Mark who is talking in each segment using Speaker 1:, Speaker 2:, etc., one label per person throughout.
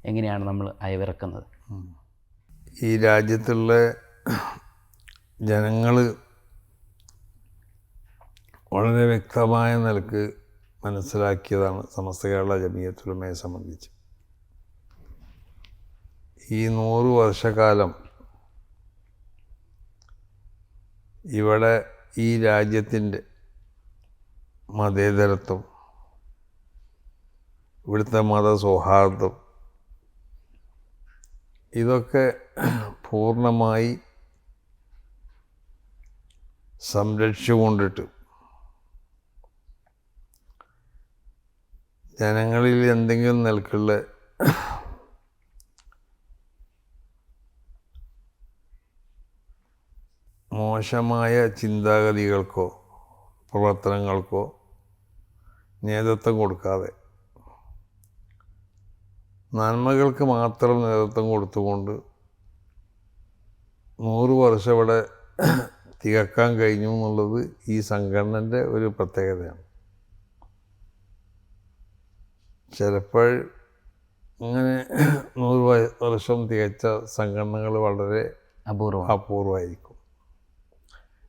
Speaker 1: എങ്ങനെയാണ് നമ്മൾ അയവിറക്കുന്നത്?
Speaker 2: ഈ രാജ്യത്തുള്ള ജനങ്ങൾ വളരെ വ്യക്തമായ നിലക്ക് മനസ്സിലാക്കിയതാണ് സമസ്ത കേരള ജമിയത്തുൽ ഉലമയെ സംബന്ധിച്ച്. ഈ 100 വർഷക്കാലം ഇവിടെ ഈ രാജ്യത്തിൻ്റെ മതേതരത്വം, ഇവിടുത്തെ മതസൗഹാർദ്ദം, ഇതൊക്കെ പൂർണ്ണമായി സംരക്ഷിച്ചുകൊണ്ടിട്ട് ജനങ്ങളിൽ എന്തെങ്കിലും നിലക്കുള്ള മോശമായ ചിന്താഗതികൾക്കോ പ്രവർത്തനങ്ങൾക്കോ നേതൃത്വം കൊടുക്കാതെ നന്മകൾക്ക് മാത്രം നേതൃത്വം കൊടുത്തുകൊണ്ട് 100 വർഷം ഇവിടെ തികക്കാൻ കഴിഞ്ഞു എന്നുള്ളത് ഈ സംഘടനൻ്റെ ഒരു പ്രത്യേകതയാണ്. ചിലപ്പോൾ ഇങ്ങനെ 100 വർഷം തികച്ച സംഘടനകൾ വളരെ അപൂർവമായിരിക്കും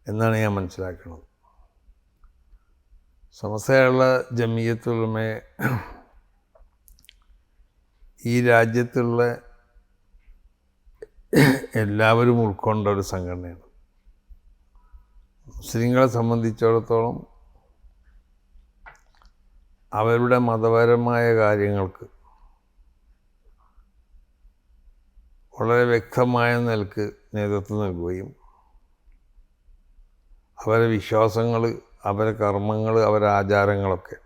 Speaker 2: എന്നാണ് ഞാൻ മനസ്സിലാക്കുന്നത്. സമസ്ത കേരള ജമിയത്തുൽ ഉലമയെ ഈ രാജ്യത്തുള്ള എല്ലാവരും ഉൾക്കൊണ്ട ഒരു സംഘടനയാണ്. മുസ്ലിങ്ങളെ സംബന്ധിച്ചിടത്തോളം അവരുടെ മതപരമായ കാര്യങ്ങൾക്ക് വളരെ വ്യക്തമായ നിലക്ക് നേതൃത്വം നൽകുകയും അവരെ വിശ്വാസങ്ങൾ, അവരെ കർമ്മങ്ങൾ, അവരെ ആചാരങ്ങളൊക്കെ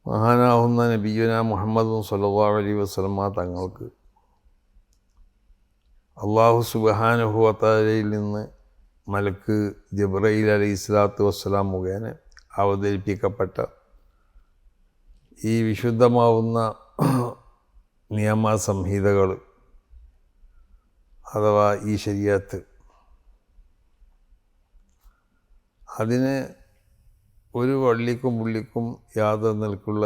Speaker 2: മഹാനാവുന്ന നബിയുനാ മുഹമ്മദ് സ്വല്ലല്ലാഹു അലൈഹി വസല്ലമ തങ്ങൾക്ക് അള്ളാഹു സുബ്ഹാനഹു വ തആലയിൽ നിന്ന് മലക്ക് ജിബ്രീൽ അലൈഹിസ്സലാത്തു വസ്സലാം മുഖേന അവതരിപ്പിക്കപ്പെട്ട ഈ വിശുദ്ധമാവുന്ന നിയമസംഹിതകൾ അഥവാ ഈ ശരീഅത്ത്, അതിന് ഒരു വള്ളിക്കും പുള്ളിക്കും യാതൊരു നിലക്കുള്ള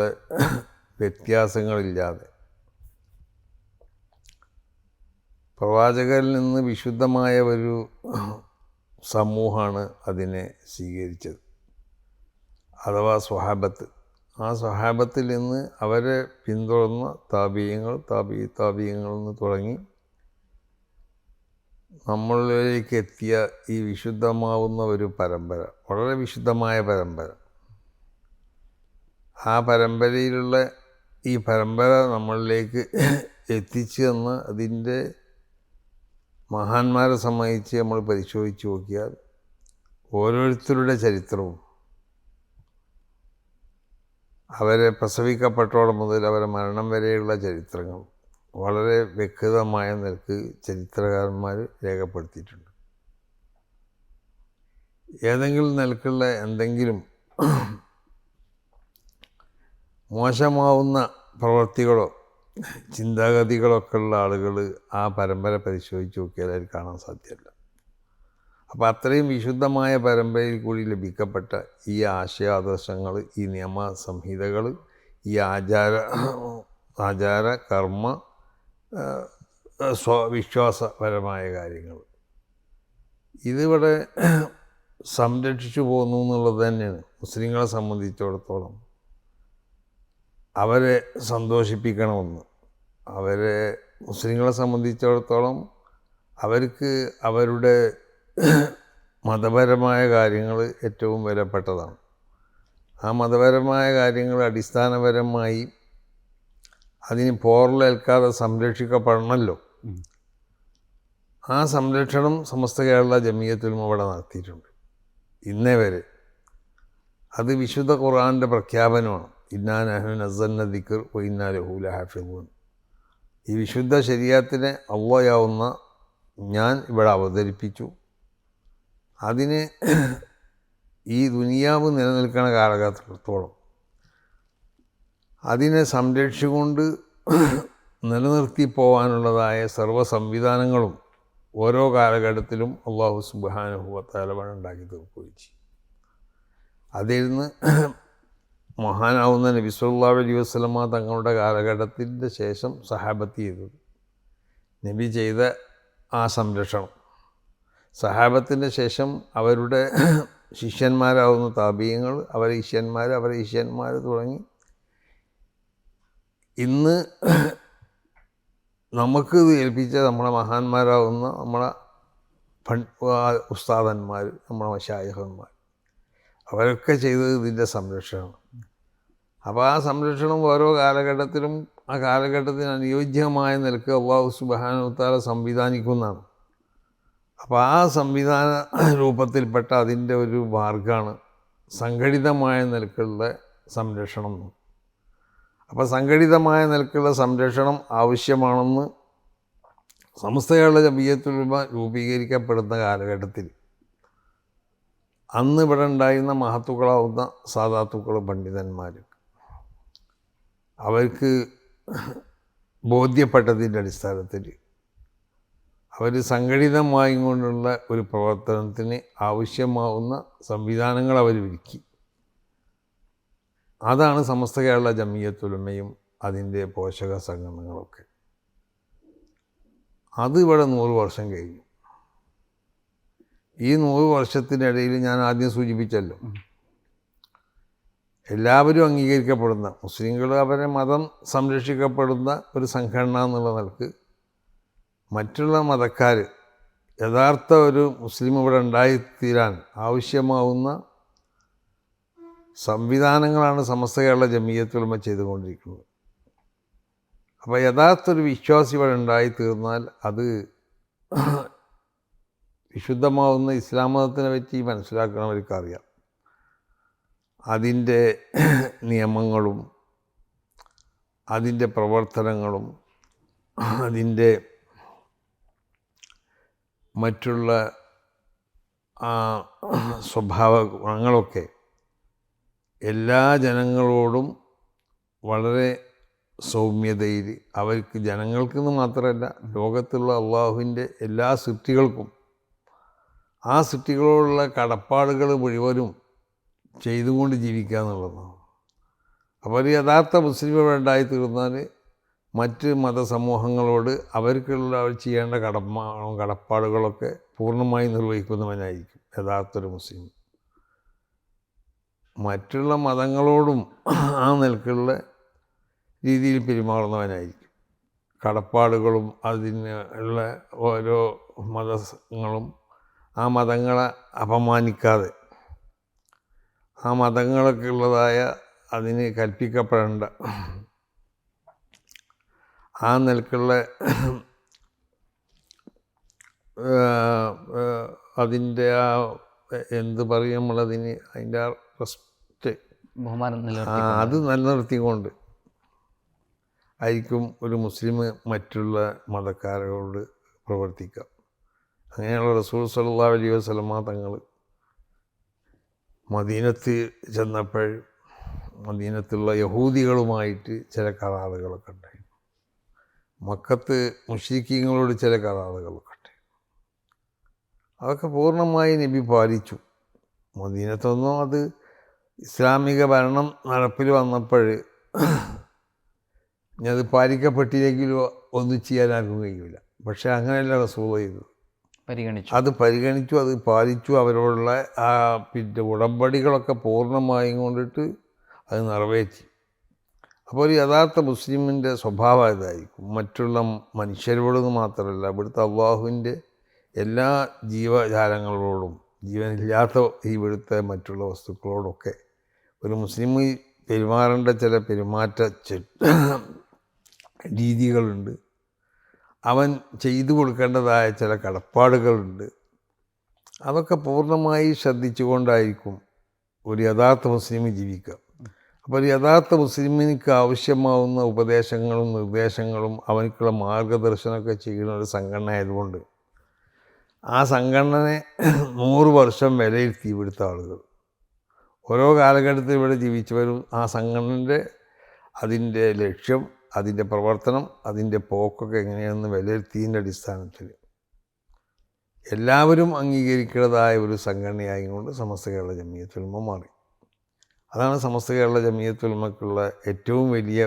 Speaker 2: വ്യത്യാസങ്ങളില്ലാതെ പ്രവാചകരിൽ നിന്ന് വിശുദ്ധമായ ഒരു സമൂഹമാണ് അതിനെ സ്വീകരിച്ചത്, അഥവാ സ്വഹാബത്ത്. ആ സ്വഹാബത്തിൽ നിന്ന് അവരെ പിന്തുടർന്ന താബിഈങ്ങൾ, താബിഈങ്ങളിൽ നിന്ന് തുടങ്ങി നമ്മളിലേക്ക് എത്തിയ ഈ വിശുദ്ധമാവുന്ന ഒരു പരമ്പര, വളരെ വിശുദ്ധമായ പരമ്പര. ആ പരമ്പരയിലുള്ള ഈ പരമ്പര നമ്മളിലേക്ക് എത്തിച്ചു തന്ന അതിൻ്റെ മഹാന്മാരെ സംബന്ധിച്ച് നമ്മൾ പരിശോധിച്ച് നോക്കിയാൽ ഓരോരുത്തരുടെ ചരിത്രവും അവരെ പ്രസവിക്കപ്പെട്ടോളം മുതൽ അവരെ മരണം വരെയുള്ള ചരിത്രങ്ങൾ വളരെ വ്യക്തമായ നിലക്ക് ചരിത്രകാരന്മാർ രേഖപ്പെടുത്തിയിട്ടുണ്ട്. ഏതെങ്കിലും നിലക്കുള്ള എന്തെങ്കിലും മോശമാവുന്ന പ്രവൃത്തികളോ ചിന്താഗതികളൊക്കെ ഉള്ള ആളുകൾ ആ പരമ്പര പരിശോധിച്ച് നോക്കിയാൽ അത് കാണാൻ സാധ്യമല്ല. അപ്പോൾ അത്രയും വിശുദ്ധമായ പരമ്പരയിൽ കൂടി ലഭിക്കപ്പെട്ട ഈ ആശയാദർശങ്ങൾ, ഈ നിയമസംഹിതകൾ, ഈ ആചാര കർമ്മ വിശ്വാസപരമായ കാര്യങ്ങൾ, ഇതിവിടെ സംരക്ഷിച്ചു പോകുന്നു എന്നുള്ളത് തന്നെയാണ് മുസ്ലിങ്ങളെ സംബന്ധിച്ചിടത്തോളം അവരെ സന്തോഷിപ്പിക്കണമെന്ന്. അവരെ മുസ്ലിങ്ങളെ സംബന്ധിച്ചിടത്തോളം അവർക്ക് അവരുടെ മതപരമായ കാര്യങ്ങൾ ഏറ്റവും വിലപ്പെട്ടതാണ്. ആ മതപരമായ കാര്യങ്ങൾ അടിസ്ഥാനപരമായി അതിന് പോറലേൽക്കാതെ സംരക്ഷിക്കപ്പെടണമല്ലോ. ആ സംരക്ഷണം സമസ്ത കേരള ജമിയത്തുൽ ഉലമ ഇവിടെ നടത്തിയിട്ടുണ്ട് ഇന്നേ വരെ. അത് വിശുദ്ധ ഖുർആൻ്റെ പ്രഖ്യാപനമാണ്. ഇന്നാ നഹ്നു നസ്സൽന ദിക്ർ വ ഇന്നാ ലഹു ലഹാഫിളൂൻ. ഈ വിശുദ്ധ ശരീഅത്തിനെ അല്ലാഹുയാവുന്ന ഞാൻ ഇവിടെ അവതരിപ്പിച്ചു. അതിന് ഈ ദുനിയാവ് നിലനിൽക്കുന്ന കാലഘട്ടത്തോളം അതിനെ സംരക്ഷിച്ചുകൊണ്ട് നിലനിർത്തി പോകാനുള്ളതായ സർവ്വ സംവിധാനങ്ങളും ഓരോ കാലഘട്ടത്തിലും അല്ലാഹു സുബ്ഹാനഹു വ തആല ഉണ്ടാക്കി തീർക്കുകയും ചെയ്യും. അതിൽ നിന്ന് മഹാനാവുന്ന നബി സല്ലല്ലാഹു അലൈഹി വസല്ലമ തങ്ങളുടെ കാലഘട്ടത്തിൻ്റെ ശേഷം സഹാബത്ത് ചെയ്തത്. നബി ചെയ്ത ആ സംരക്ഷണം സഹാബത്തിൻ്റെ ശേഷം അവരുടെ ശിഷ്യന്മാരാവുന്ന താബീയങ്ങൾ, അവരെ ശിഷ്യന്മാർ തുടങ്ങി ഇന്ന് നമുക്ക് ഇത് ഏൽപ്പിച്ച നമ്മളെ മഹാന്മാരാവുന്ന നമ്മളെ ഉസ്താദന്മാർ, നമ്മളെ മശായിഖന്മാർ, അവരൊക്കെ ചെയ്തത് ഇതിൻ്റെ സംരക്ഷണം. അപ്പോൾ ആ സംരക്ഷണം ഓരോ കാലഘട്ടത്തിലും ആ കാലഘട്ടത്തിന് അനുയോജ്യമായ നിലക്ക് അല്ലാഹു സുബ്ഹാനഹു വ തആല സംവിധാനിക്കുന്നതാണ്. അപ്പോൾ ആ സംവിധാന രൂപത്തിൽപ്പെട്ട അതിൻ്റെ ഒരു മാർഗ്ഗമാണ് സംഘടിതമായ നിലക്കുള്ള സംരക്ഷണം. അപ്പോൾ സംഘടിതമായ നിലക്കുള്ള സംരക്ഷണം ആവശ്യമാണെന്ന് സമസ്ത കേരള ജമിയത്തുൽ ഉലമ രൂപീകരിക്കപ്പെടുന്ന കാലഘട്ടത്തിൽ അന്ന് ഇവിടെ ഉണ്ടായിരുന്ന മഹത്തുക്കളാവുന്ന സാദാത്തുക്കൾ, പണ്ഡിതന്മാർ, അവർക്ക് ബോധ്യപ്പെട്ടതിൻ്റെ അടിസ്ഥാനത്തിൽ അവർ സംഘടിതമായി കൊണ്ടുള്ള ഒരു പ്രവർത്തനത്തിന് ആവശ്യമാവുന്ന സംവിധാനങ്ങൾ അവർ ഒരുക്കി. അതാണ് സമസ്ത കേരള ജമിയത്തുൽ ഉലമയും അതിൻ്റെ പോഷക സംഘടനകളൊക്കെ. അത് ഇവിടെ 100 വർഷം കഴിഞ്ഞു. ഈ 100 വർഷത്തിനിടയിൽ ഞാൻ ആദ്യം സൂചിപ്പിച്ചല്ലോ, എല്ലാവരും അംഗീകരിക്കപ്പെടുന്ന മുസ്ലിങ്ങൾ അവരെ മതം സംരക്ഷിക്കപ്പെടുന്ന ഒരു സംഘടന എന്നുള്ള നിലക്ക് മറ്റുള്ള മതക്കാർ യഥാർത്ഥ ഒരു മുസ്ലിം ഇവിടെ ഉണ്ടായിത്തീരാൻ ആവശ്യമാവുന്ന സംവിധാനങ്ങളാണ് സമസ്ത കേരള ജമിയത്തുൽ ഉലമ ചെയ്തുകൊണ്ടിരിക്കുന്നത്. അപ്പോൾ യഥാർത്ഥ ഒരു വിശ്വാസി ഇവിടെ ഉണ്ടായിത്തീർന്നാൽ അത് വിശുദ്ധമാവുന്ന ഇസ്ലാം മതത്തിനെ പറ്റി മനസ്സിലാക്കണവർക്കറിയാം. അതിൻ്റെ നിയമങ്ങളും അതിൻ്റെ പ്രവർത്തനങ്ങളും അതിൻ്റെ മറ്റുള്ള സ്വഭാവ ഗുണങ്ങളൊക്കെ എല്ലാ ജനങ്ങളോടും വളരെ സൗമ്യതയിൽ, അവർക്ക് ജനങ്ങൾക്കെന്ന് മാത്രമല്ല ലോകത്തുള്ള അള്ളാഹുവിൻ്റെ എല്ലാ സൃഷ്ടികൾക്കും ആ സൃഷ്ടികളോടുള്ള കടപ്പാടുകൾ മുഴുവനും ചെയ്തുകൊണ്ട് ജീവിക്കുക എന്നുള്ളതാണ്. അപ്പോൾ ഒരു യഥാർത്ഥ മുസ്ലിം ഇവിടെ ഉണ്ടായിത്തീർന്നാൽ മറ്റ് മതസമൂഹങ്ങളോട് അവർ ചെയ്യേണ്ട കടപ്പാടുകളൊക്കെ പൂർണ്ണമായി നിർവഹിക്കുന്നവനായിരിക്കും യഥാർത്ഥ ഒരു മുസ്ലിം. മറ്റുള്ള മതങ്ങളോടും ആ നിലക്കുള്ള രീതിയിൽ പെരുമാറുന്നവനായിരിക്കും. കടപ്പാടുകളും അതിനുള്ള ഓരോ മതങ്ങളും ആ മതങ്ങളെ അപമാനിക്കാതെ, ആ മതങ്ങളൊക്കെ ഉള്ളതായ അതിന് കൽപ്പിക്കപ്പെടേണ്ട ആ നിലക്കുള്ള അതിൻ്റെ ആ എന്ത് പറയും നമ്മളതിന്, അതിൻ്റെ ആ റെസ്പെക്റ്റ്,
Speaker 1: ബഹുമാനം
Speaker 2: അത് നിലനിർത്തിക്കൊണ്ട് ആയിരിക്കും ഒരു മുസ്ലിം മറ്റുള്ള മതക്കാരോട് പ്രവർത്തിക്കുക. അങ്ങനെയുള്ള റസൂൽ സല്ലല്ലാഹു അലൈഹി വസല്ലമ തങ്ങൾ മദീനത്ത് ചെന്നപ്പോൾ മദീനത്തുള്ള യഹൂദികളുമായിട്ട് ചില കരാറുകളൊക്കെ ഉണ്ടായി. മക്കത്ത് മുശ്രിക്കീങ്ങളോട് ചില കരാറുകളൊക്കെ ഉണ്ട്. അതൊക്കെ പൂർണ്ണമായി നബി പാലിച്ചു. മദീനത്തൊന്നും അത് ഇസ്ലാമിക ഭരണം നടപ്പിൽ വന്നപ്പോൾ ഇനി അത് പാലിക്കപ്പെട്ടില്ലെങ്കിലോ ഒന്നും ചെയ്യാൻ ആർക്കും കഴിയില്ല. പക്ഷേ അങ്ങനെയല്ല റസൂൽ ചെയ്തത്. അത് പരിഗണിച്ചു, അത് പാലിച്ചു. അവരോടുള്ള ആ പിന്നെ ഉടമ്പടികളൊക്കെ പൂർണ്ണമായും കൊണ്ടിട്ട് അത് നിറവേറ്റി. അപ്പോൾ ഒരു യഥാർത്ഥ മുസ്ലിമിൻ്റെ സ്വഭാവം ഇതായിരിക്കും. മറ്റുള്ള മനുഷ്യരോട് മാത്രമല്ല, ഇവിടുത്തെ അള്ളാഹുവിൻ്റെ എല്ലാ ജീവജാലങ്ങളോടും, ജീവനില്ലാത്ത ഇവിടുത്തെ മറ്റുള്ള വസ്തുക്കളോടൊക്കെ ഒരു മുസ്ലിം പെരുമാറേണ്ട ചില പെരുമാറ്റ രീതികളുണ്ട്. അവൻ ചെയ്തു കൊടുക്കേണ്ടതായ ചില കടപ്പാടുകളുണ്ട്. അതൊക്കെ പൂർണ്ണമായി ശ്രദ്ധിച്ചുകൊണ്ടായിരിക്കും ഒരു യഥാർത്ഥ മുസ്ലിം ജീവിക്കുക. അപ്പോൾ ഒരു യഥാർത്ഥ മുസ്ലിമിനിക്ക് ആവശ്യമാവുന്ന ഉപദേശങ്ങളും നിർദ്ദേശങ്ങളും അവനക്കുള്ള മാർഗദർശനമൊക്കെ ചെയ്യുന്ന ഒരു സംഘടന ആയതുകൊണ്ട് ആ സംഘടനയെ 100 വർഷം വിലയിരുത്തി ഇവിടുത്തെ ആളുകൾ. ഓരോ കാലഘട്ടത്തിൽ ഇവിടെ ജീവിച്ചവരും ആ സംഘടനയുടെ അതിൻ്റെ ലക്ഷ്യം, അതിൻ്റെ പ്രവർത്തനം, അതിൻ്റെ പോക്കൊക്കെ എങ്ങനെയാണെന്ന് വിലയിരുത്തിയതിൻ്റെ അടിസ്ഥാനത്തിൽ എല്ലാവരും അംഗീകരിക്കുന്നതായ ഒരു സംഘടനയായി കൊണ്ട് സമസ്ത കേരള ജമിയത്തുൽ ഉലമ മാറി. അതാണ് സമസ്ത കേരള ജമിയത്തുൽ ഉലമക്കുള്ള ഏറ്റവും വലിയ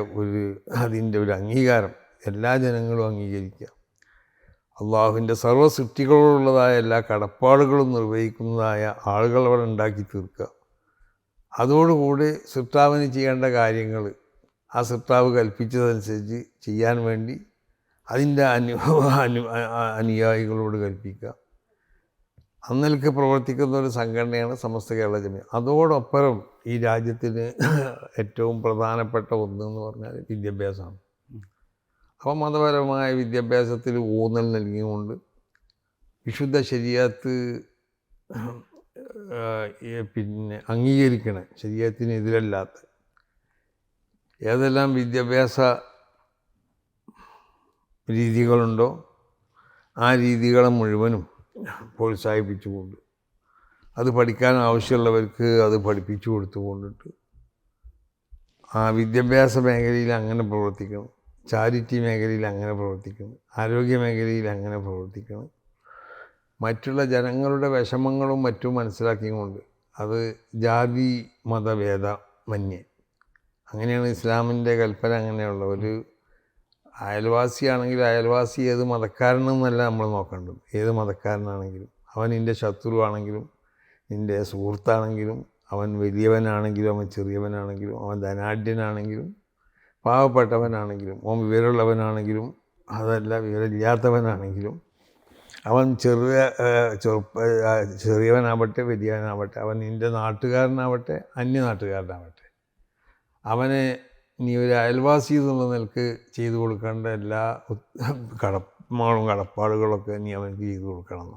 Speaker 2: അതിൻ്റെ ഒരു അംഗീകാരം. എല്ലാ ജനങ്ങളും അംഗീകരിക്കുക. അള്ളാഹുവിൻ്റെ സർവ്വ സൃഷ്ടികളോടുള്ളതായ എല്ലാ കടപ്പാടുകളും നിർവഹിക്കുന്നതായ ആളുകൾ അവിടെ ഉണ്ടാക്കി തീർക്കുക. അതോടുകൂടി സൃഷ്ടാവിന് ചെയ്യേണ്ട കാര്യങ്ങൾ ആ സൃഷ്ടാവ് കൽപ്പിച്ചതനുസരിച്ച് ചെയ്യാൻ വേണ്ടി അതിൻ്റെ അനുയായികളോട് കൽപ്പിക്കുക. അന്നേക്ക് പ്രവർത്തിക്കുന്ന ഒരു സംഘടനയാണ് സമസ്ത കേരള ജമിയത്ത്. അതോടൊപ്പം ഈ രാജ്യത്തിന് ഏറ്റവും പ്രധാനപ്പെട്ട ഒന്നെന്ന് പറഞ്ഞാൽ വിദ്യാഭ്യാസമാണ്. അപ്പോൾ മതപരമായ വിദ്യാഭ്യാസത്തിൽ ഊന്നൽ നൽകിക്കൊണ്ട് വിശുദ്ധ ശരീഅത്ത് അംഗീകരിക്കണ, ശരീഅത്തിനെതിരല്ലാത്ത ഏതെല്ലാം വിദ്യാഭ്യാസ രീതികളുണ്ടോ ആ രീതികളെ മുഴുവനും പ്രോത്സാഹിപ്പിച്ചുകൊണ്ട് അത് പഠിക്കാൻ ആവശ്യമുള്ളവർക്ക് അത് പഠിപ്പിച്ചു കൊടുത്തുകൊണ്ടിട്ട് ആ വിദ്യാഭ്യാസ മേഖലയിൽ അങ്ങനെ പ്രവർത്തിക്കണം, ചാരിറ്റി മേഖലയിൽ അങ്ങനെ പ്രവർത്തിക്കണം, ആരോഗ്യ മേഖലയിൽ അങ്ങനെ പ്രവർത്തിക്കണം. മറ്റുള്ള ജനങ്ങളുടെ വിഷമങ്ങളും മറ്റും മനസ്സിലാക്കിക്കൊണ്ട് അത് ജാതി മതഭേദമന്യേ, അങ്ങനെയാണ് ഇസ്ലാമിൻ്റെ കൽപ്പന. അങ്ങനെയുള്ള ഒരു അയൽവാസിയാണെങ്കിൽ അയൽവാസി ഏത് മതക്കാരനെന്നല്ല നമ്മൾ നോക്കേണ്ടത്. ഏത് മതക്കാരനാണെങ്കിലും അവൻ നിൻ്റെ ശത്രുവാണെങ്കിലും നിൻ്റെ സുഹൃത്താണെങ്കിലും അവൻ വലിയവനാണെങ്കിലും അവൻ ചെറിയവനാണെങ്കിലും അവൻ ധനാഢ്യനാണെങ്കിലും പാവപ്പെട്ടവനാണെങ്കിലും അവൻ വിവരമുള്ളവനാണെങ്കിലും അതല്ല വിവരമില്ലാത്തവനാണെങ്കിലും അവൻ ചെറിയവനാവട്ടെ വലിയവനാവട്ടെ, അവൻ നിൻ്റെ നാട്ടുകാരനാവട്ടെ അന്യനാട്ടുകാരനാവട്ടെ, അവനെ നീ ഒരു അയൽവാസി എന്നുള്ള നിലക്ക് ചെയ്തു കൊടുക്കേണ്ട എല്ലാ കടപ്പാടുകളൊക്കെ നീ അവനക്ക് ചെയ്തു കൊടുക്കണം.